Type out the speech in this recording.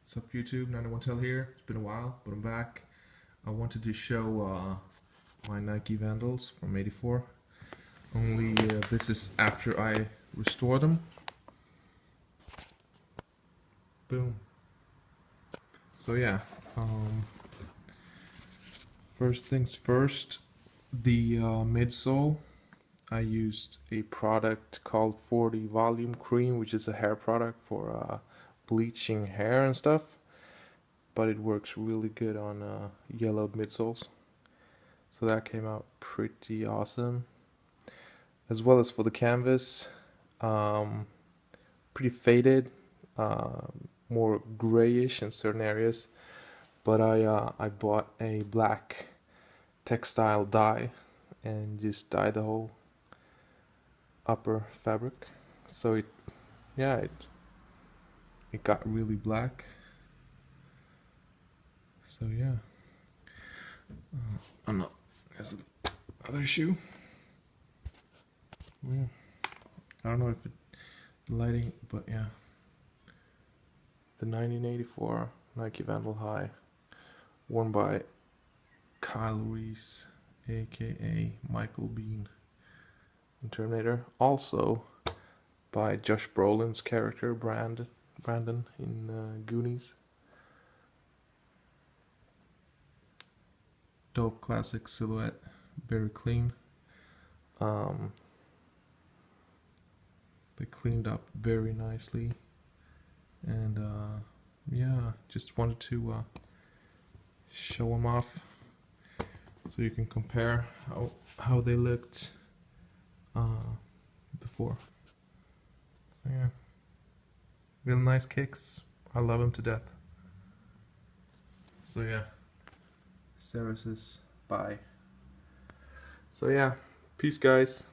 What's up YouTube, 91 here. It's been a while, but I'm back. I wanted to show my Nike Vandals from '84. Only this is after I restore them. Boom. So yeah, first things first, the midsole. I used a product called 40 Volume Cream, which is a hair product for bleaching hair and stuff, but it works really good on yellowed midsoles. So that came out pretty awesome. As well as for the canvas, pretty faded, more grayish in certain areas. But I bought a black textile dye and just dyed the whole upper fabric. So it got really black. So yeah. I'm not. That's the other shoe. Yeah. I don't know if lighting, but yeah. The 1984 Nike Vandal Hi, worn by Reese, aka Michael Bean in Terminator. Also by Josh Brolin's character Brandon in Goonies. Dope classic silhouette, very clean. They cleaned up very nicely, and yeah, just wanted to show them off so you can compare how they looked before. Yeah, real nice kicks. I love them to death. So yeah, Sarah says bye. So yeah, peace guys.